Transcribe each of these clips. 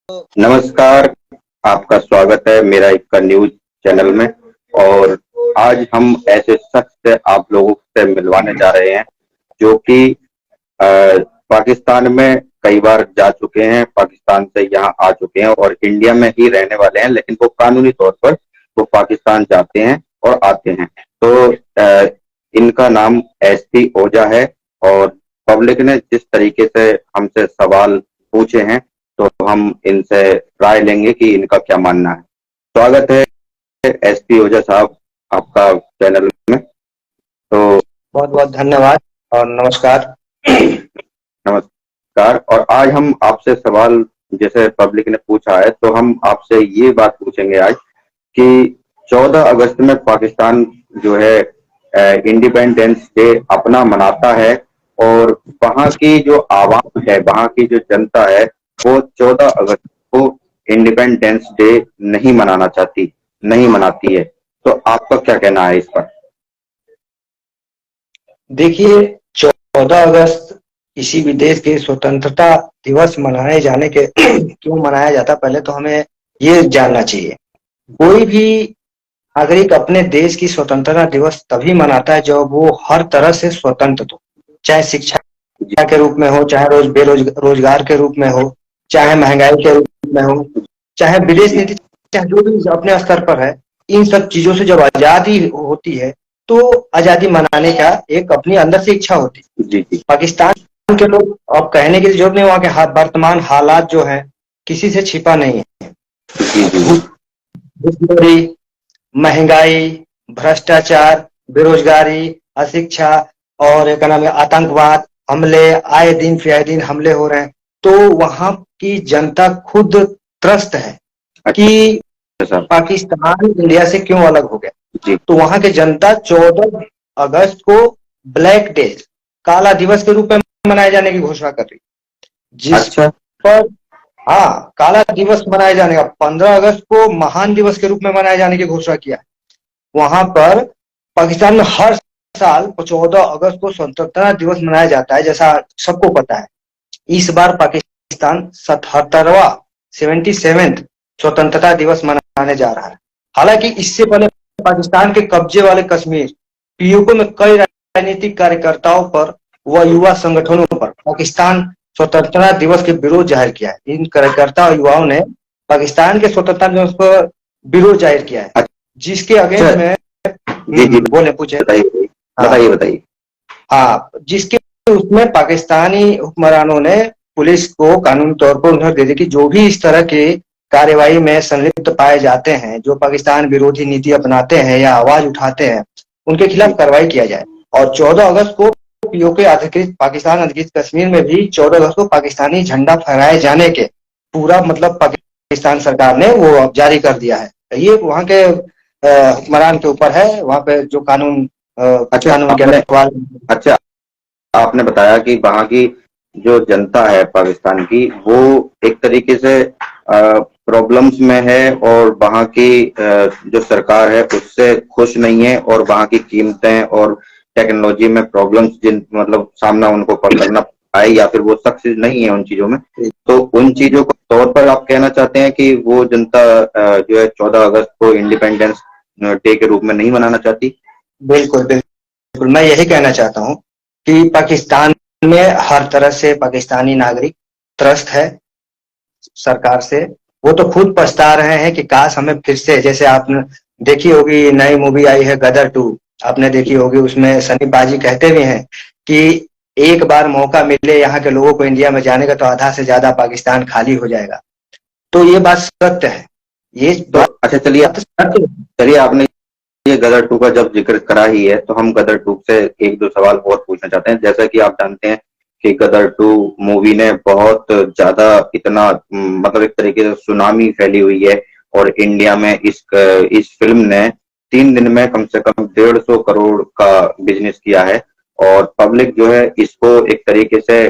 नमस्कार, आपका स्वागत है मेरा एक न्यूज चैनल में। और आज हम ऐसे शख्स से आप लोगों से मिलवाने जा रहे हैं जो कि पाकिस्तान में कई बार जा चुके हैं, पाकिस्तान से यहाँ आ चुके हैं और इंडिया में ही रहने वाले हैं, लेकिन वो कानूनी तौर पर वो पाकिस्तान जाते हैं और आते हैं। तो इनका नाम एसपी ओझा है और पब्लिक ने जिस तरीके से हमसे सवाल पूछे हैं तो हम इनसे राय लेंगे कि इनका क्या मानना है। स्वागत है एसपी ओझा साहब आपका चैनल में। तो बहुत बहुत धन्यवाद और नमस्कार। नमस्कार। और आज हम आपसे सवाल, जैसे पब्लिक ने पूछा है, तो हम आपसे ये बात पूछेंगे आज कि 14 अगस्त में पाकिस्तान जो है इंडिपेंडेंस डे अपना मनाता है और वहाँ की जो आवाम है, वहाँ की जो जनता है, वो 14 अगस्त को इंडिपेंडेंस डे नहीं मनाना चाहती, नहीं मनाती है। तो आपका क्या कहना है इस पर? देखिए, 14 अगस्त किसी भी देश के स्वतंत्रता दिवस मनाए जाने के क्यों मनाया जाता, पहले तो हमें ये जानना चाहिए। कोई भी नागरिक अपने देश की स्वतंत्रता दिवस तभी मनाता है जब वो हर तरह से स्वतंत्र हो, चाहे शिक्षा के रूप में हो, चाहे रोजगार के रूप में हो, चाहे महंगाई के रूप में हो, चाहे विदेश नीति, चाहे जो भी अपने स्तर पर है। इन सब चीजों से जब आजादी होती है तो आजादी मनाने का एक अपनी अंदर से इच्छा होती है। जी। पाकिस्तान के लोग, अब कहने की जरूरत नहीं, वहाँ के वर्तमान हालात जो है किसी से छिपा नहीं है। घूसखोरी, महंगाई, भ्रष्टाचार, बेरोजगारी, अशिक्षा और क्या नाम है, आतंकवाद, हमले, आए दिन हमले हो रहे हैं। तो वहां की जनता खुद त्रस्त है कि पाकिस्तान इंडिया से क्यों अलग हो गया। तो वहां की जनता 14 अगस्त को ब्लैक डे, काला दिवस के रूप में मनाए जाने की घोषणा कर रही, जिस पर काला दिवस मनाए जाने का 15 अगस्त को महान दिवस के रूप में मनाए जाने की घोषणा किया। वहां पर पाकिस्तान में हर साल 14 अगस्त को स्वतंत्रता दिवस मनाया जाता है, जैसा सबको पता है। इस बार पाकिस्तान 77वां स्वतंत्रता दिवस मनाने जा रहा है। हालांकि इससे पहले पाकिस्तान के कब्जे वाले कश्मीर पीओके में कई राजनीतिक कार्यकर्ताओं पर व युवा संगठनों पर पाकिस्तान स्वतंत्रता दिवस के विरोध जाहिर किया है। इन कार्यकर्ता और युवाओं ने पाकिस्तान के स्वतंत्रता दिवस पर विरोध जाहिर किया है, जिसके अगेंस्ट में बोले पूछे बताइए। हाँ, जिसके उसमें पाकिस्तानी हुक्मरानों ने पुलिस को कानूनी तौर पर उन्हें दे दी कि जो भी इस तरह के कार्यवाही में संलिप्त पाए जाते हैं, जो पाकिस्तान विरोधी नीति अपनाते हैं या आवाज उठाते हैं, उनके खिलाफ कार्रवाई किया जाए। और 14 अगस्त को पीओके अधिकृत पाकिस्तान अधिकृत कश्मीर में भी 14 अगस्त को पाकिस्तानी झंडा फहराए जाने के पूरा मतलब पाकिस्तान सरकार ने वो जारी कर दिया है। ये वहाँ के हुक्मरान के ऊपर है, वहाँ पे जो कानून अच्छा, आपने बताया कि वहाँ की जो जनता है पाकिस्तान की, वो एक तरीके से प्रॉब्लम्स में है और वहाँ की जो सरकार है उससे खुश नहीं है और वहाँ की कीमतें और टेक्नोलॉजी में प्रॉब्लम्स जिन मतलब सामना उनको करना आए या फिर वो सक्सेस नहीं है उन चीजों में, तो उन चीजों के तौर पर आप कहना चाहते हैं कि वो जनता जो है 14 अगस्त को इंडिपेंडेंस डे के रूप में नहीं मनाना चाहती? बिल्कुल बिल्कुल, मैं यही कहना चाहता हूँ कि पाकिस्तान में हर तरह से पाकिस्तानी नागरिक त्रस्त है सरकार से। वो तो खुद पछता रहे हैं कि काश हमें फिर से, जैसे आपने देखी होगी नई मूवी आई है गदर 2, आपने देखी होगी, उसमें सनी पाजी कहते भी हैं कि एक बार मौका मिले यहाँ के लोगों को इंडिया में जाने का तो आधा से ज्यादा पाकिस्तान खाली हो जाएगा। तो ये बात सत्य है। ये बात अच्छा, चलिए आपने ये गदर 2 का जब जिक्र करा ही है तो हम गदर 2 से एक दो सवाल और पूछना चाहते हैं। जैसा कि आप जानते हैं कि गदर 2 मूवी ने बहुत ज्यादा इतना मतलब एक तरीके से सुनामी फैली हुई है और इंडिया में इस फिल्म ने 3 दिन में कम से कम 150 करोड़ का बिजनेस किया है और पब्लिक जो है इसको एक तरीके से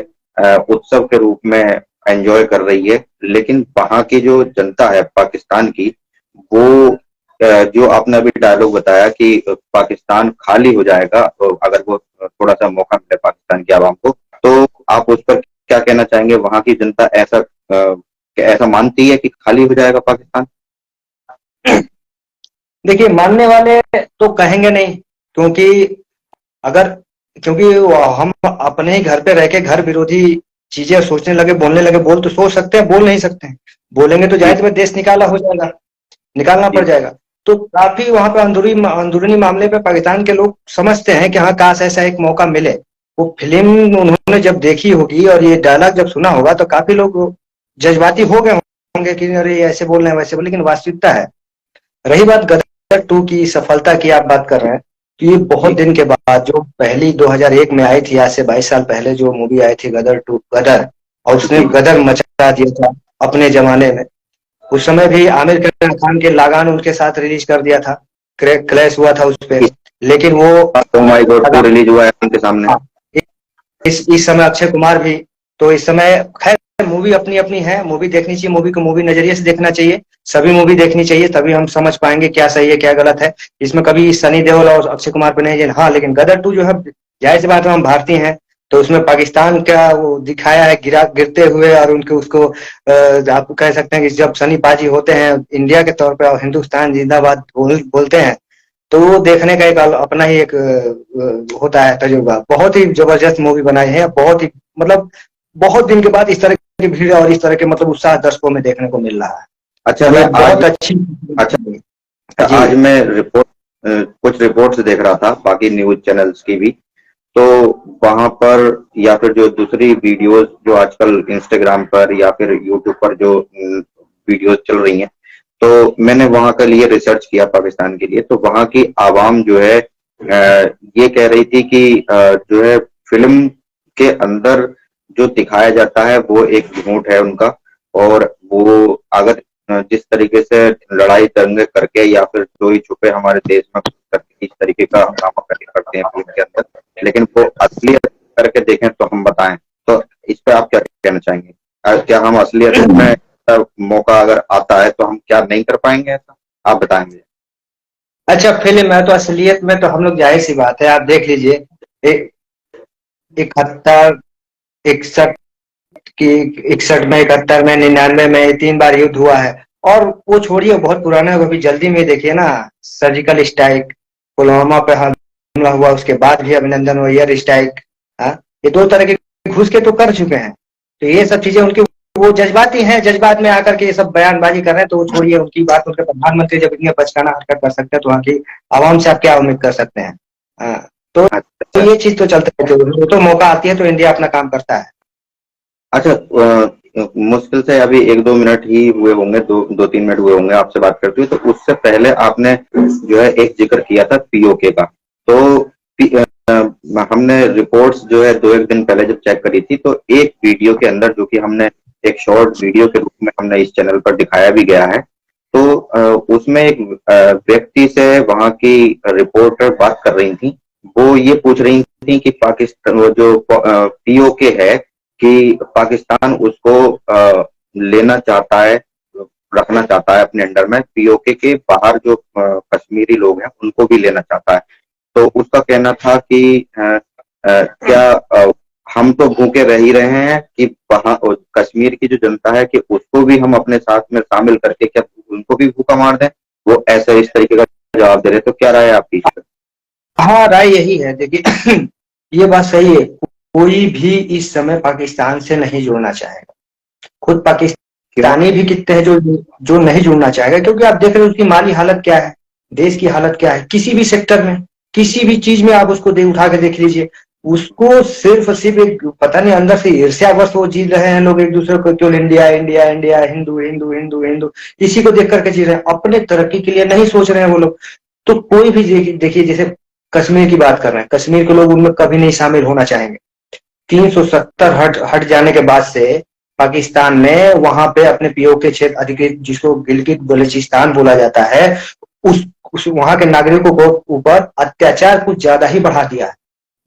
उत्सव के रूप में एंजॉय कर रही है। लेकिन वहां की जो जनता है पाकिस्तान की, वो जो आपने अभी डायलॉग बताया कि पाकिस्तान खाली हो जाएगा तो अगर वो थोड़ा सा मौका मिले पाकिस्तान की आवाम को, तो आप उस पर क्या कहना चाहेंगे? वहां की जनता ऐसा क्या ऐसा मानती है कि खाली हो जाएगा पाकिस्तान? देखिए, मानने वाले तो कहेंगे नहीं, क्योंकि अगर क्योंकि हम अपने ही घर पे रह के घर विरोधी चीजें सोचने लगे, बोलने लगे। बोल तो सोच सकते हैं, बोल नहीं सकते हैं। बोलेंगे तो जी जाहिर सी बात देश निकाला हो जाएगा, निकालना जी पड़ जाएगा। तो काफी वहां पे अंदरूनी मामले पे पाकिस्तान के लोग समझते हैं कि हाँ, काश ऐसा एक मौका मिले। वो फिल्म उन्होंने जब देखी होगी और ये डायलॉग जब सुना होगा तो काफी लोग जज्बाती हो गए होंगे कि अरे ये ऐसे बोल रहे हैं, वैसे बोल, लेकिन वास्तविकता है। रही बात गदर 2 की सफलता की, आप बात कर रहे हैं, तो ये बहुत जी दिन के बाद जो पहली 2001 में आई थी, आज से 22 साल पहले जो मूवी आई थी गदर 2, गदर, और उसने जी गदर मचा दिया था अपने जमाने में। उस समय भी आमिर खान के लगान उनके साथ रिलीज कर दिया था, क्लैश हुआ था उस पे। इस लेकिन वो ओ माय गॉड लगान, 2 रिलीज हुआ है उनके सामने। हाँ, इस समय अक्षय कुमार भी। तो इस समय खैर मूवी अपनी अपनी है, मूवी देखनी चाहिए, मूवी को मूवी नजरिए से देखना चाहिए। सभी मूवी देखनी चाहिए, तभी हम समझ पाएंगे क्या सही है क्या गलत है। इसमें कभी सनी देओल और अक्षय कुमार पे नहीं है। हाँ, लेकिन गदर 2 जो है, जाहिर सी बात है हम भारतीय हैं, तो उसमें पाकिस्तान का वो दिखाया है गिरते हुए, और उनके उसको आप कह सकते हैं कि जब सनी पाजी होते हैं इंडिया के तौर पे और हिंदुस्तान जिंदाबाद बोलते हैं, तो वो देखने का एक अपना ही एक होता है तजुर्बा। बहुत ही जबरदस्त मूवी बनाई है, बहुत ही मतलब बहुत दिन के बाद इस तरह की भीड़ और इस तरह के मतलब उत्साह दर्शकों में देखने को मिल रहा है। अच्छा मैं मतलब आज बहुत अच्छी। अच्छा जी। आज मैं कुछ रिपोर्ट्स देख रहा था बाकी न्यूज चैनल्स की भी। तो वहां पर या फिर जो दूसरी वीडियोस जो आजकल इंस्टाग्राम पर या फिर यूट्यूब पर जो वीडियोस चल रही हैं, तो मैंने वहां के लिए रिसर्च किया पाकिस्तान के लिए। तो वहां की आवाम जो है ये कह रही थी कि जो है फिल्म के अंदर जो दिखाया जाता है वो एक झूठ है उनका। और वो अगर जिस तरीके से लड़ाई दंगे करके या फिर चोरी छुपे हमारे देश में घुस करके इस तरीके का हंगामा करके करते हैं फिल्म के अंदर, लेकिन वो असलियत करके देखें तो हम बताएं। तो इस पे आप क्या कहना चाहेंगे? क्या हम असलियत में मौका अगर आता है तो हम क्या नहीं कर पाएंगे ऐसा? आप बताएंगे। अच्छा, फिल्म है तो असलियत में तो हम लोग, जाहिर सी बात है, आप देख लीजिए। 71, 61 की, 61 में, 71 में, 99 में 3 बार युद्ध हुआ है। और वो छोड़िए, बहुत पुराना है, अभी जल्दी में देखिए ना, सर्जिकल स्ट्राइक, पुलवामा पे हमला हुआ, उसके बाद भी अभिनंदन और एयर स्ट्राइक। हाँ, ये 2 तरह के घुस के तो कर चुके हैं। तो ये सब चीजें उनकी, वो जज्बाती हैं, जज्बात में आकर के ये सब बयानबाजी कर रहे हैं, तो वो छोड़िए उनकी बात। उनके प्रधानमंत्री जब इतनी बचकाना हरकत कर सकते हैं तो वहाँ की आवाम से आप क्या उम्मीद कर सकते हैं? हाँ, तो अच्छा ये चीज तो चलता है, तो मौका आती है तो इंडिया अपना काम करता है। अच्छा मुश्किल से अभी 1-2 मिनट ही हुए होंगे, 2-3 मिनट हुए होंगे आपसे बात करते हुए। तो उससे पहले आपने जो है एक जिक्र किया था पीओके का। तो हमने रिपोर्ट्स जो है 2-1 दिन पहले जब चेक करी थी, तो एक वीडियो के अंदर जो कि हमने एक शॉर्ट वीडियो के रूप में हमने इस चैनल पर दिखाया भी गया है। तो उसमें एक व्यक्ति से वहां की रिपोर्टर बात कर रही थी। वो ये पूछ रही थी कि पाकिस्तान वो जो पीओके है कि पाकिस्तान उसको लेना चाहता है, रखना चाहता है अपने अंडर में। पीओके के बाहर जो कश्मीरी लोग हैं उनको भी लेना चाहता है। तो उसका कहना था कि क्या हम तो भूखे रह ही रहे हैं कि वहां कश्मीर की जो जनता है कि उसको भी हम अपने साथ में शामिल करके क्या उनको भी भूखा मार दें? वो ऐसे इस तरीके का जवाब दे रहे। तो क्या राय है आपकी? हाँ, राय यही है, देखिए ये बात सही है। कोई भी इस समय पाकिस्तान से नहीं जुड़ना चाहेगा। खुद क्यों? पाकिस्तानी भी कितने हैं जो जो नहीं जुड़ना चाहेगा, क्योंकि आप देख रहे हो उसकी माली हालत क्या है, देश की हालत क्या है। किसी भी सेक्टर में, किसी भी चीज में आप उसको उठा के देख लीजिए, उसको सिर्फ और सिर्फ एक पता नहीं अंदर से ईर्ष्यावश वो जी रहे हैं लोग एक दूसरे को, केवल India India India, Hindu Hindu Hindu Hindu, इसी को देख करके जी रहे हैं, अपने तरक्की के लिए नहीं सोच रहे हैं वो लोग। तो कोई भी देखिए, जैसे कश्मीर की बात कर रहे हैं, कश्मीर के लोग उनमें कभी नहीं शामिल होना चाहेंगे। 370 हट हट जाने के बाद से पाकिस्तान ने वहां पे अपने पीओके क्षेत्र अधिकृत, जिसको गिलगित बलूचिस्तान बोला जाता है, उस वहां के नागरिकों को ऊपर अत्याचार कुछ ज्यादा ही बढ़ा दिया है।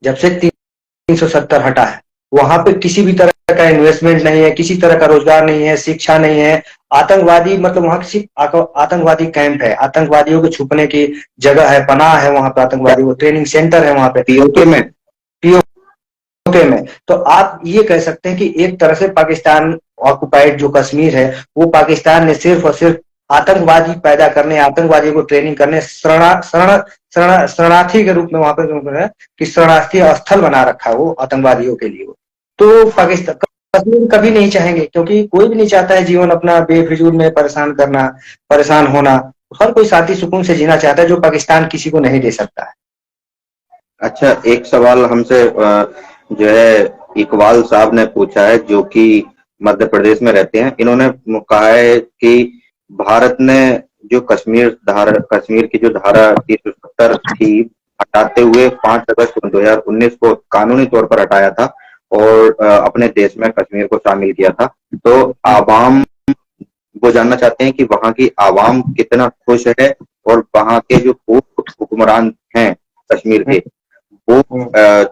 जब से 370 हटा है, वहां पे किसी भी तरह का इन्वेस्टमेंट नहीं है, किसी तरह का रोजगार नहीं है, शिक्षा नहीं है। आतंकवादी मतलब वहां सिर्फ आतंकवादी कैंप है, आतंकवादियों के छुपने की जगह है, पनाह है वहां पे, आतंकवादी वो ट्रेनिंग सेंटर है वहां पे। पीओके तो में पीओके में तो आप ये कह सकते हैं कि एक तरह से पाकिस्तान ऑक्युपाइड जो कश्मीर है वो पाकिस्तान ने सिर्फ और सिर्फ आतंकवादी पैदा करने, आतंकवादी को ट्रेनिंग करने, शरणार्थी के रूप में वहां पे कि शरणार्थी स्थल बना रखा है वो आतंकवादियों के लिए। तो पाकिस्तान कश्मीर कभी नहीं चाहेंगे, क्योंकि कोई भी नहीं चाहता है जीवन अपना बेफिजूल में परेशान करना, परेशान होना। हर कोई शांति सुकून से जीना चाहता है, जो पाकिस्तान किसी को नहीं दे सकता है। अच्छा, एक सवाल हमसे जो है इकबाल साहब ने पूछा है, जो कि मध्य प्रदेश में रहते हैं। इन्होंने कहा है कि भारत ने जो कश्मीर की जो धारा 370 थी, हटाते हुए 5 अगस्त 2019 को कानूनी तौर पर हटाया था और अपने देश में कश्मीर को शामिल किया था। तो आवाम वो जानना चाहते हैं कि वहां की आवाम कितना खुश है और वहां के जो पूर्व हुक्मरान हैं कश्मीर के, वो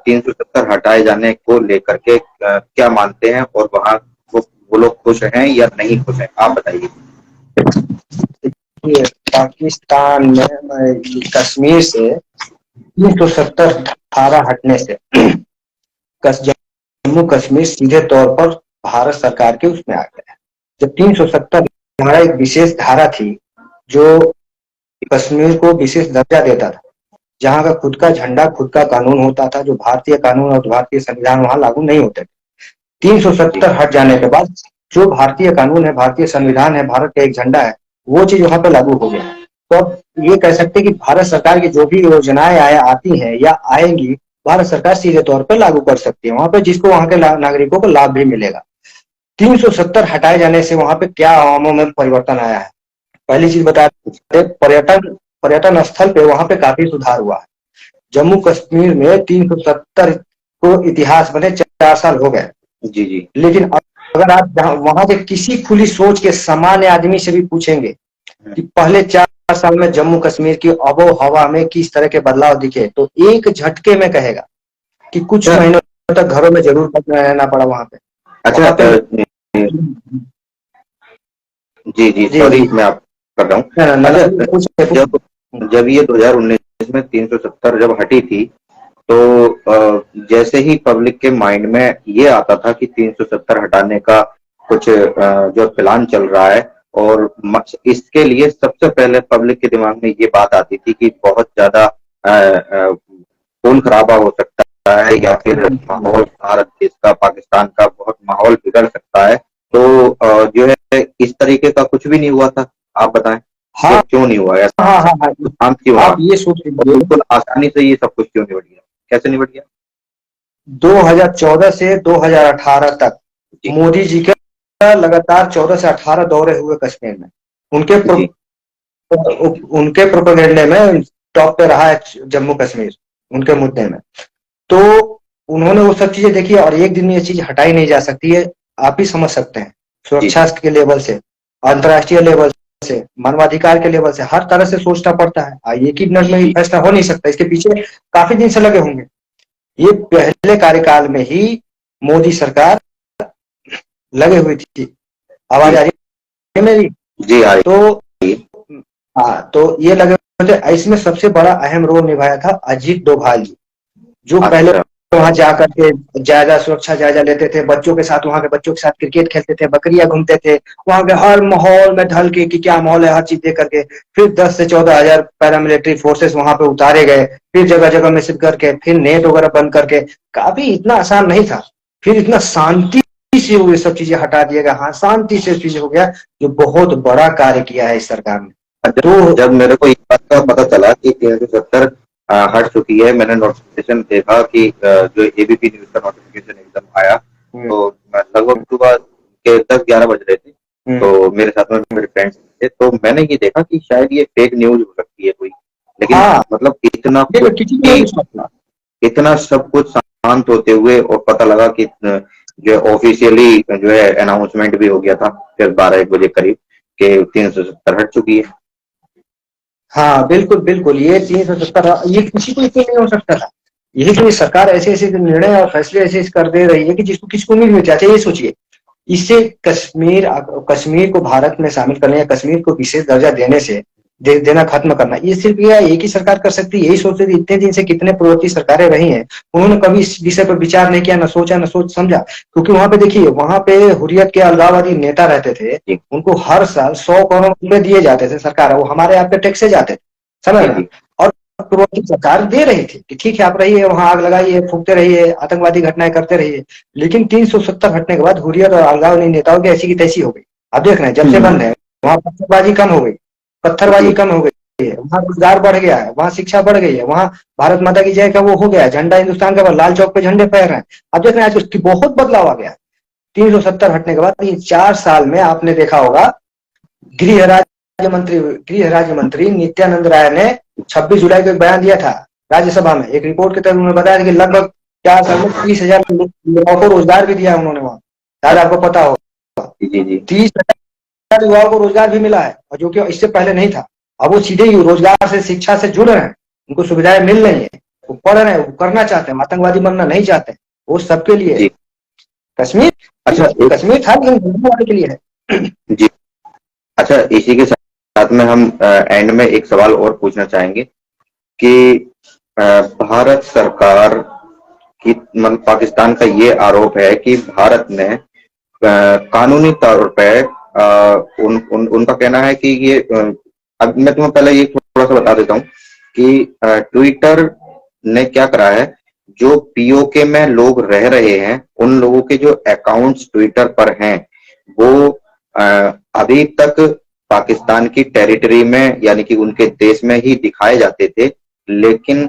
370 हटाए जाने को लेकर के क्या मानते हैं और वहां वो लोग खुश हैं या नहीं खुश हैं, आप बताइए। पाकिस्तान में कश्मीर से 370 धारा हटने से जम्मू कश्मीर सीधे तौर पर भारत सरकार के उसमें आ गया है। जब 370 धारा एक विशेष धारा थी जो कश्मीर को विशेष दर्जा देता था, जहां का खुद का झंडा, खुद का कानून होता था, जो भारतीय कानून और भारतीय संविधान वहां लागू नहीं होते थे। 370 हट जाने के बाद जो भारतीय कानून है, भारतीय संविधान है, भारत का एक झंडा है, वो चीज वहां पे लागू हो गया। तो अब ये कह सकते हैं कि भारत सरकार की जो भी योजनाएं आती हैं या आएंगी, भारत सरकार सीधे तौर पर लागू कर सकती है वहां पे, जिसको वहां के नागरिकों को लाभ भी मिलेगा। 370 हटाए जाने से वहां पे क्या आवामों में परिवर्तन आया है? पहली चीज बता दें, पर्यटन स्थल पे वहां पे काफी सुधार हुआ है। जम्मू कश्मीर में 370 को इतिहास बने 4 साल हो गए जी जी, लेकिन अगर आप वहां के किसी खुली सोच के सामान्य आदमी से भी पूछेंगे कि पहले 4 साल में जम्मू कश्मीर की आबो हवा में किस तरह के बदलाव दिखे, तो एक झटके में कहेगा कि कुछ महीनों तक घरों में जरूर रहना पड़ा वहां पे। अच्छा, जी जी, सॉरी मैं आप कर रहा हूँ। जब ये 2019 में 370 जब हटी थी, तो जैसे ही पब्लिक के माइंड में ये आता था कि 370 हटाने का कुछ जो प्लान चल रहा है, और इसके लिए सबसे पहले पब्लिक के दिमाग में ये बात आती थी कि बहुत ज्यादा खून खराबा हो सकता है या फिर माहौल भारत देश का, पाकिस्तान का बहुत माहौल बिगड़ सकता है। तो जो है इस तरीके का कुछ भी नहीं हुआ था, आप बताएं। हाँ, क्यों नहीं हुआ ऐसा? हाँ, क्यों? आप ये सोच बिल्कुल आसानी से ये सब कुछ क्यों निबट गया, कैसे निबट गया? 2014 से 2018 तक मोदी जी के लगातार 14 से 18 दौरे हुए कश्मीर में। उनके प्रोपेगेंडे में टॉप पे रहा है जम्मू कश्मीर, उनके मुद्दे में। तो उन्होंने वो सब चीजें देखी और एक दिन में ये चीज हटाई नहीं जा सकती है। आप ही समझ सकते हैं, सुरक्षा के लेवल से, अंतर्राष्ट्रीय लेवल से, मानवाधिकार के लेवल से, हर तरह से सोचना पड़ता है। एक ही मिनट में फैसला हो नहीं सकता, इसके पीछे काफी दिन से लगे होंगे। ये पहले कार्यकाल में ही मोदी सरकार लगे हुई थी। आवाज आ रही है मेरी? जी आ रही। तो ये लगे हुए थे। इसमें सबसे बड़ा अहम रोल निभाया था अजीत डोभाल जी, जो पहले वहां जाकर के सुरक्षा जायजा लेते थे, बच्चों के साथ, वहां के बच्चों के साथ क्रिकेट खेलते थे, बकरियां घूमते थे, वहां के हर माहौल में ढल के कि क्या माहौल है, हर चीज देख करके। फिर 10 से 14 हजार पैरामिलिट्री फोर्सेस वहां पे उतारे गए, फिर जगह जगह मिशन करके, फिर नेट वगैरह बंद करके। काफी इतना आसान नहीं था। फिर इतना शांति से वो सब चीजें हटा दिया गया। हाँ, शांति से चीजें हो गया, जो बहुत बड़ा कार्य किया है इस सरकार ने। तो जब मेरे को इस बात का पता चला कि 370 हट चुकी है, मैंने नोटिफिकेशन देखा कि जो एबीपी न्यूज का नोटिफिकेशन एकदम आया, तो लगभग सुबह के 10-11 बज रहे थे। तो मेरे साथ में मेरे फ्रेंड्स थे, तो मैंने ये देखा कि शायद ये फेक न्यूज हो सकती है कोई, लेकिन मतलब इतना सब कुछ शांत होते हुए और पता लगा कि जो ऑफिशियली जो है अनाउंसमेंट भी हो गया था फिर 12-1 बजे करीब के 370 हट चुकी है। हाँ, बिल्कुल बिल्कुल, ये 370 ये किसी को नहीं हो सकता था। यही तो सरकार ऐसे ऐसे निर्णय और फैसले ऐसे कर दे रही है कि जिसको किसको उम्मीद नहीं। अच्छा, ये सोचिए, इससे कश्मीर को भारत में शामिल करने या कश्मीर को विशेष दर्जा देने से देना खत्म करना। ये सिर्फ ये एक ही सरकार कर सकती है, यही सोच रही थी। इतने दिन से कितने पूर्ववर्ती सरकारें रही हैं, उन्होंने कभी इस विषय पर विचार नहीं किया, न सोचा न सोच समझा। क्योंकि वहां पे देखिए, वहां पे हुर्रियत के अलगाववादी नेता रहते थे, उनको हर साल 100 करोड़ रुपए दिए जाते थे सरकार, वो हमारे यहाँ पे टैक्स से जाते थे, समझ रहे हैं। और पूर्ववर्ती सरकार दे रही थी कि ठीक है आप रहिए वहां, आग लगाइए, फूकते रहिए, आतंकवादी घटनाएं करते रहिए। लेकिन 370 हटने के बाद हुर्रियत और अलगाववादी नेताओं की ऐसी की तैसी हो गई। आप देख रहे हैं जब से बंद है, वहां पत्थरबाजी कम हो गई, पत्थरबाजी कम हो गई है, वहां रोजगार बढ़ गया है, वहां शिक्षा बढ़ गई है, वहां भारत माता की जय का वो हो गया है, झंडा हिंदुस्तान का, लाल चौक पे झंडे फहर रहे हैं। अब देख रहे हैं आज उसकी बहुत बदलाव आ गया है। 370 हटने के बाद ये 4 साल में आपने देखा होगा, गृह राज्य मंत्री नित्यानंद राय ने 26 जुलाई को एक बयान दिया था राज्यसभा में। एक रिपोर्ट के तहत उन्होंने बताया कि लगभग 4 साल में 30,000 युवाओं को रोजगार भी दिया उन्होंने वहां, शायद आपको पता होगा। 30,000 युवाओं को रोजगार भी मिला है, और जो कि इससे पहले नहीं था। अब वो सीधे ही रोजगार से, शिक्षा से जुड़ रहे हैं, उनको सुविधाएं मिल रही है, वो पढ़ रहे हैं, वो करना चाहते हैं, आतंकवादी बनना नहीं चाहते, वो सबके लिए। कश्मीर, अच्छा कश्मीर था लेकिन वाले के लिए है जी। अच्छा, इसी के साथ में हम एंड में एक सवाल और पूछना चाहेंगे कि भारत सरकार की, मतलब पाकिस्तान का ये आरोप है कि भारत ने कानूनी तौर पे उनका कहना है कि ये, अब मैं तुम्हें पहले ये थोड़ा सा बता देता हूँ कि ट्विटर ने क्या करा है, जो पीओके में लोग रह रहे हैं उन लोगों के जो अकाउंट्स ट्विटर पर हैं वो अभी तक पाकिस्तान की टेरिटरी में, यानी कि उनके देश में ही दिखाए जाते थे। लेकिन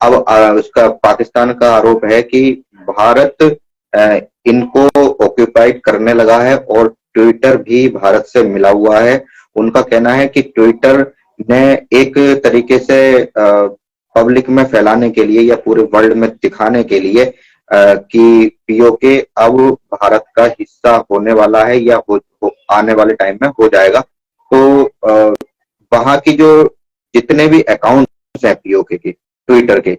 अब उसका पाकिस्तान का आरोप है कि भारत इनको ऑक्यूपाइड करने लगा है और ट्विटर भी भारत से मिला हुआ है। उनका कहना है कि ट्विटर ने एक तरीके से पब्लिक में फैलाने के लिए या पूरे वर्ल्ड में दिखाने के लिए कि पीओके अब भारत का हिस्सा होने वाला है या आने वाले टाइम में हो जाएगा। तो वहां की जो जितने भी अकाउंट्स हैं पीओके के, ट्विटर के,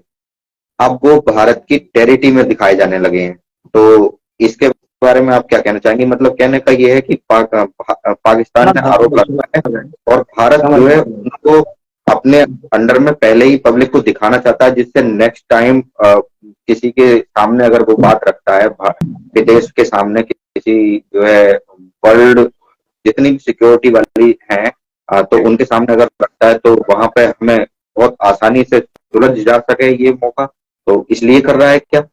अब वो भारत की टेरिटरी में दिखाए जाने लगे हैं। तो इसके बारे में आप क्या कहना चाहेंगे? मतलब कहने का ये है कि पाकिस्तान ने आरोप लगाया है और भारत जो है उनको अपने अंडर में पहले ही पब्लिक को दिखाना चाहता है, जिससे नेक्स्ट टाइम किसी के सामने अगर वो बात रखता है, विदेश के सामने, किसी जो है वर्ल्ड जितनी भी सिक्योरिटी वाली है, तो उनके सामने अगर रखता है तो वहां पे हमें बहुत आसानी से सुलझ जा सके ये मौका, तो इसलिए कर रहा है क्या?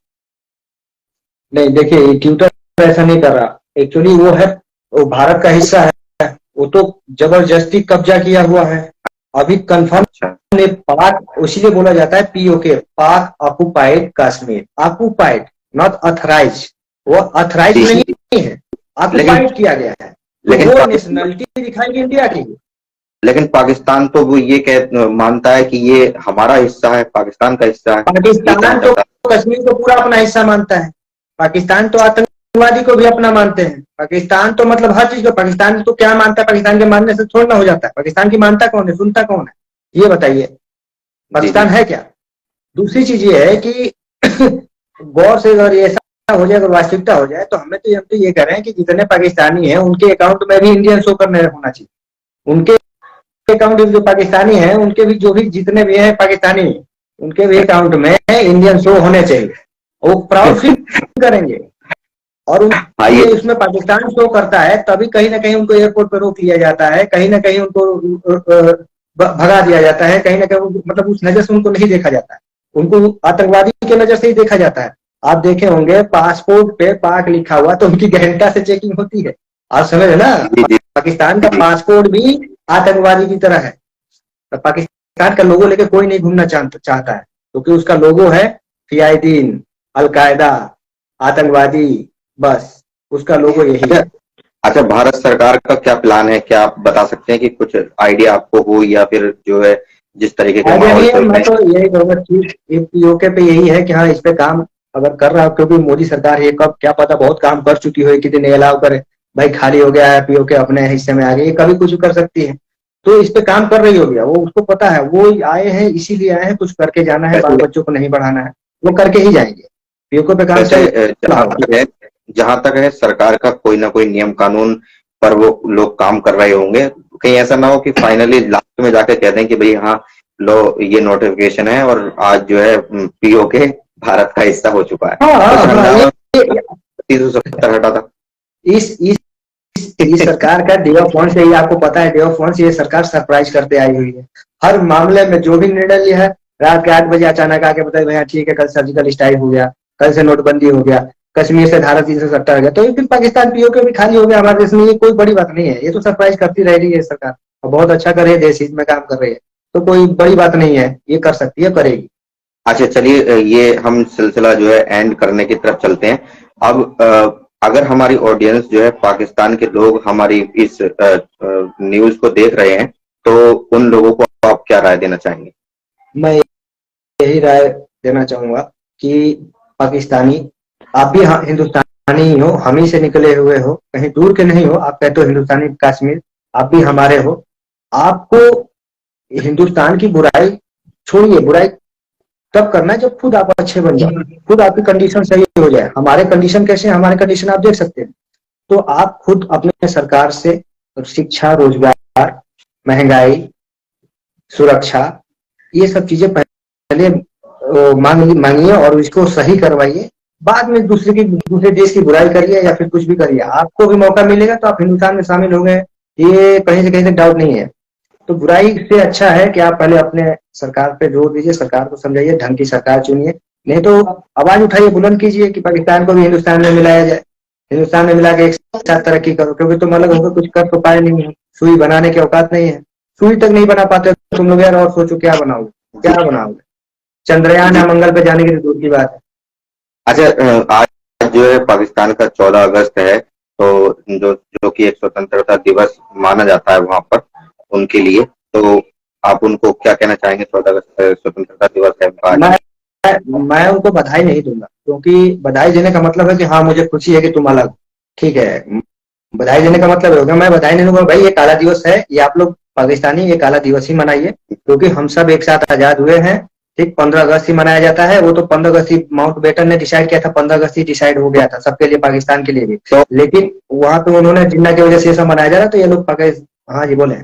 नहीं, देखिए ट्विटर ऐसा नहीं कर रहा। एक्चुअली वो है, वो भारत का हिस्सा है, वो तो जबरदस्ती कब्जा किया हुआ है। अभी कंफर्म ने पाक, इसीलिए बोला जाता है पीओके, पाक occupied Kashmir, occupied not authorise. वो अथराइज नहीं है, ऑक्युपाइड किया गया है। लेकिन वो नेशनलिटी दिखाई इंडिया की। लेकिन पाकिस्तान तो वो ये मानता है कि ये हमारा हिस्सा है, पाकिस्तान का हिस्सा है। पाकिस्तान तो कश्मीर को पूरा अपना हिस्सा मानता है। पाकिस्तान तो आतंकवादी को भी अपना मानते हैं। पाकिस्तान तो मतलब हर चीज को, पाकिस्तान तो क्या मानता है, पाकिस्तान के मानने से छोड़ना हो जाता है। पाकिस्तान की मानता कौन है, सुनता कौन है, ये बताइए। पाकिस्तान है क्या? दूसरी चीज ये है कि गौर से अगर ऐसा हो जाए, अगर वास्तविकता हो जाए, तो हम तो ये कह रहे हैं कि जितने पाकिस्तानी हैं उनके अकाउंट में भी इंडियन शो करने होना चाहिए। उनके अकाउंट जो पाकिस्तानी हैं, उनके भी जो भी जितने भी हैं पाकिस्तानी, उनके भी अकाउंट में इंडियन शो होने चाहिए। वो प्राउड फील करेंगे। और उसमें पाकिस्तान शो करता है, तभी कहीं ना कहीं उनको एयरपोर्ट पर रोक लिया जाता है, कहीं ना कहीं उनको भगा दिया जाता है, कहीं ना कहीं मतलब उस नजर से उनको नहीं देखा जाता है, उनको आतंकवादी की नजर से ही देखा जाता है। आप देखे होंगे पासपोर्ट पे पाक लिखा हुआ तो उनकी गहनता से चेकिंग होती है। आप समझ ना, पाकिस्तान का पासपोर्ट भी आतंकवादी की तरह है। तो पाकिस्तान का लोगो लेके कोई नहीं घूमना चाहता है, क्योंकि उसका लोगो है फियादीन, अलकायदा, आतंकवादी, बस उसका लोगो यही है। अच्छा, भारत सरकार का क्या प्लान है, क्या आप बता सकते हैं कि कुछ आइडिया आपको हो, या फिर जो है जिस तरीके का माहौल? मैं तो यही कहूँगा कि पीओके पे यही है कि हाँ इस पे काम अगर कर रहा हो, क्योंकि मोदी सरकार ये कब क्या पता बहुत काम कर चुकी हो, कि दिन अलाव करे भाई खाली हो गया है पीओके अपने हिस्से में आ गई, कभी कुछ कर सकती है। तो इस पे काम कर रही होगी, वो उसको पता है, वो आए हैं इसीलिए आए हैं, कुछ करके जाना है, बाल बच्चों को नहीं बढ़ाना है, वो करके ही जाएंगे। पीओके पे काम जहां तक है सरकार का कोई ना कोई नियम कानून पर वो लोग काम कर रहे होंगे, कहीं ऐसा ना हो कि फाइनली लास्ट में जाके कह दें कि भाई हाँ लो ये नोटिफिकेशन है और आज जो है पीओके भारत का हिस्सा हो चुका है। हाँ हाँ कुछ हाँ, हंगामा ये 370 हटा था। इस सरकार का डे ऑफ फंड से ही आपको पता है, डे ऑफ फंड से ये सरकार सरप्राइज करते आई हुई है। हर मामले में जो भी निर्णय लिया है, रात के 8 बजे अचानक आके बताए भैया ठीक है कल सर्जिकल स्ट्राइक हो गया, कल से नोटबंदी हो गया, कश्मीर से धारा 370 हो गया, तो फिर पाकिस्तान पीओके भी खाली हो गया हमारे देश में। ये कोई बड़ी बात नहीं है, ये तो सरप्राइज करती रह रही है सरकार और बहुत अच्छा कर रही है, देश हित में काम कर रही है, तो कोई बड़ी बात नहीं है, ये कर सकती है, करेगी। अच्छा चलिए ये हम सिलसिला जो है एंड करने की तरफ चलते हैं। अब अगर हमारी ऑडियंस जो है पाकिस्तान के लोग हमारी इस न्यूज को देख रहे हैं तो उन लोगों को आप क्या राय देना चाहेंगे? मैं यही राय देना चाहूंगा कि पाकिस्तानी, आप भी हिंदुस्तानी ही हो, हम ही से निकले हुए हो, कहीं दूर के नहीं हो, आप कहते हो हिंदुस्तानी कश्मीर, आप भी हमारे हो। आपको हिंदुस्तान की बुराई छोड़िए, बुराई तब करना है जब खुद आप अच्छे बन जाओ, खुद आपकी कंडीशन सही हो जाए। हमारे कंडीशन कैसे हैं, हमारे कंडीशन आप देख सकते हैं। तो आप खुद अपने सरकार से शिक्षा, रोजगार, महंगाई, सुरक्षा, ये सब चीजें पहले मांगिए और इसको सही करवाइए। बाद में दूसरे देश की बुराई करिए या फिर कुछ भी करिए, आपको भी मौका मिलेगा तो आप हिंदुस्तान में शामिल हो गए, ये कहीं से डाउट नहीं है। तो बुराई से अच्छा है कि आप पहले अपने सरकार पे जोर दीजिए, सरकार को समझाइए, ढंग की सरकार चुनिए, नहीं तो आवाज उठाइए, बुलंद कीजिए कि पाकिस्तान को भी हिंदुस्तान में मिलाया जाए, हिंदुस्तान में मिला के एक साथ तरक्की करो, क्योंकि तुम अलग होकर कुछ कर तो पाए नहीं हो, सुई बनाने की औकात नहीं है, सुई तक नहीं बना पाते तुम लोग यार, और सोचो क्या बनाओगे, क्या बनाओगे। चंद्रयान या मंगल पे जाने की तो दूर की बात है। अच्छा आज जो है पाकिस्तान का 14 अगस्त है तो जो जो कि एक स्वतंत्रता दिवस माना जाता है वहां पर उनके लिए, तो आप उनको क्या कहना चाहेंगे? 14 अगस्त स्वतंत्रता दिवस है आज। मैं उनको बधाई नहीं दूंगा, क्योंकि बधाई देने का मतलब है कि हाँ मुझे खुशी है कि तुम अलग, ठीक है, बधाई देने का मतलब होगा, मैं बधाई नहीं दूंगा भाई, ये काला दिवस है, ये आप लोग पाकिस्तानी ये काला दिवस ही मनाइए, क्योंकि हम सब एक साथ आजाद हुए हैं। ठीक, 15 अगस्त ही मनाया जाता है, वो तो 15 अगस्त ही माउंट बेटन ने डिसाइड किया था, 15 अगस्त ही डिसाइड हो गया था सबके लिए, पाकिस्तान के लिए भी। तो लेकिन वहां पे उन्होंने जिन्ना की वजह से ये सब मनाया जा रहा है, तो ये लोग पाकिस्तान, हाँ जी बोले।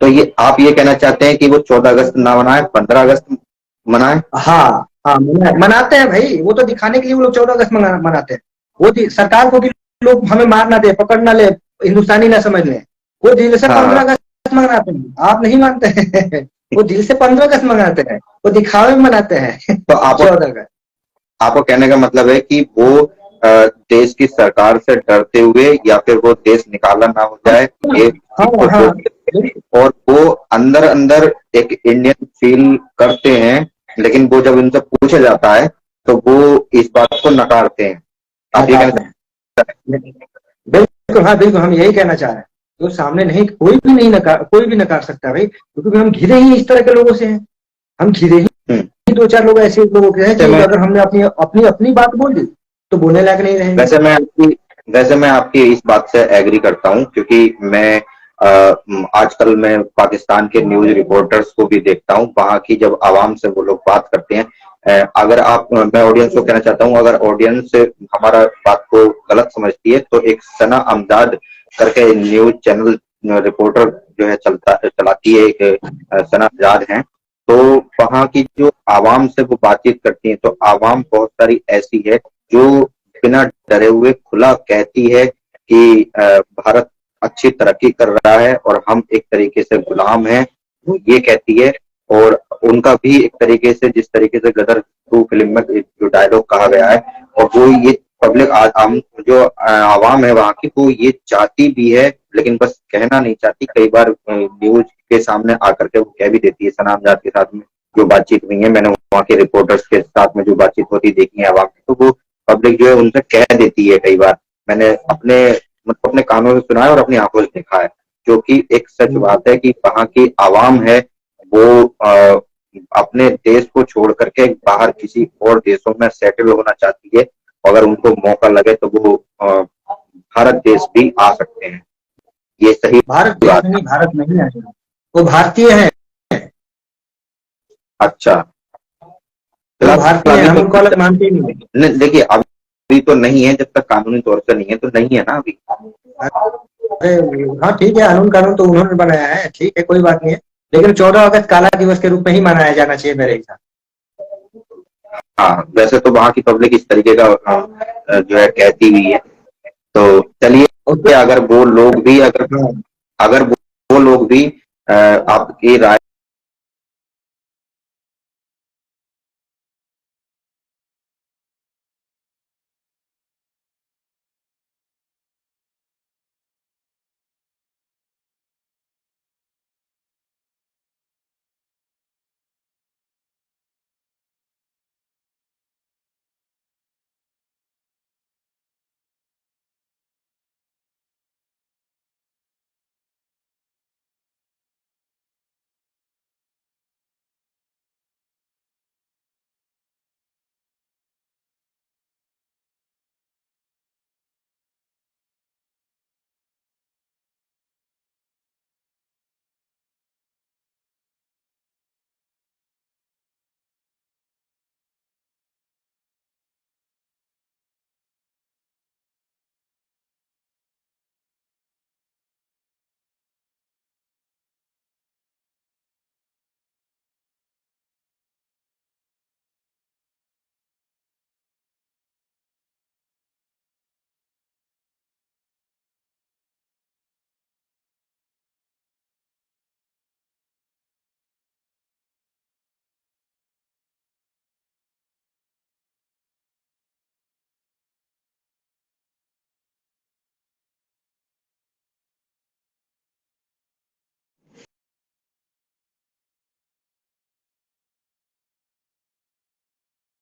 तो ये आप ये कहना चाहते हैं कि वो 14 अगस्त ना मनाए, 15 अगस्त मनाए? हाँ हाँ, मनाते हैं भाई, वो तो दिखाने के लिए वो लोग 14 अगस्त मनाते हैं। वो सरकार को कि लोग हमें मार ना दे, पकड़ ना ले, हिंदुस्तानी ना समझ लें, वो दिल से हाँ 15 अगस्त मनाते हैं, आप नहीं मानते हैं। वो दिल से 15 अगस्त मनाते हैं, वो दिखावे में मनाते हैं। तो आप 14 अगस्त। आपको कहने का मतलब है कि वो देश की सरकार से डरते हुए या फिर वो देश निकाला ना हो जाए ये हाँ को हाँ, और वो अंदर अंदर एक इंडियन फील करते हैं, लेकिन वो जब इनसे पूछा जाता है तो वो इस बात को नकारते हैं। आप ये कहना बिल्कुल, हाँ बिल्कुल, हम यही कहना चाह रहे हैं। तो सामने नहीं, कोई भी नकार सकता है भाई, क्योंकि हम घिरे ही इस तरह के लोगों से हैं, हम घिरे चाहते ही 2-4 लोग ऐसे लोगों के हैं कि हैं? अगर हमने अपनी अपनी अपनी बात बोल दी तो बोलने लायक नहीं रहेंगे। वैसे मैं आपकी इस बात से एग्री करता हूं क्योंकि मैं आजकल मैं पाकिस्तान के न्यूज रिपोर्टर्स को भी देखता हूं, वहां की जब आवाम से वो लोग बात करते हैं, अगर आप मैं ऑडियंस को कहना चाहता हूं, अगर ऑडियंस हमारा बात को गलत समझती है तो एक सना अमजाद करके न्यूज चैनल रिपोर्टर जो है चलाती है, एक सना अमजाद हैं, तो वहां की जो आवाम से वो बातचीत करती है तो आवाम बहुत सारी ऐसी है जो बिना डरे हुए खुला कहती है कि भारत अच्छी तरक्की कर रहा है और हम एक तरीके से गुलाम हैं, वो ये कहती है। और उनका भी एक तरीके से जिस तरीके से गदर 2 फिल्म में जो डायलॉग कहा गया है, और वो ये पब्लिक आम जो आवाम है वहां की, वो ये चाहती भी है लेकिन बस कहना नहीं चाहती। कई बार न्यूज के सामने आकर के वो कह भी देती है। सना आजाद के साथ में जो बातचीत हुई है, मैंने वहाँ के रिपोर्टर्स के साथ में जो बातचीत होती देखी है आवाम की, तो वो पब्लिक जो है उनसे कह देती है कई बार। मैंने अपने कानों से सुना है और अपनी आंखों से देखा है, जो कि एक सच बात है कि वहां की आवाम है वो अपने देश को छोड़ करके बाहर किसी और देशों में सेटल होना चाहती है। अगर उनको मौका लगे तो वो भारत देश भी आ सकते हैं। ये सही भारत देश बात नहीं, है। भारत नहीं है, वो भारतीय है, अच्छा, वो फिलहाल भारतीय है, अभी हम तो उनको अलग मानते ही नहीं। देखिए अभी तो नहीं है, जब तक कानूनी तौर से नहीं है तो नहीं है ना अभी। अरे हाँ ठीक है, कानून कानून तो उन्होंने बनाया है, ठीक है कोई बात नहीं है, लेकिन 14 अगस्त काला दिवस के रूप में ही मनाया जाना चाहिए मेरे हिसाब हाँ, वैसे तो वहाँ की पब्लिक इस तरीके का जो है कहती भी है। तो चलिए, से। अगर वो लोग भी हाँ। अगर वो लोग भी आपकी राय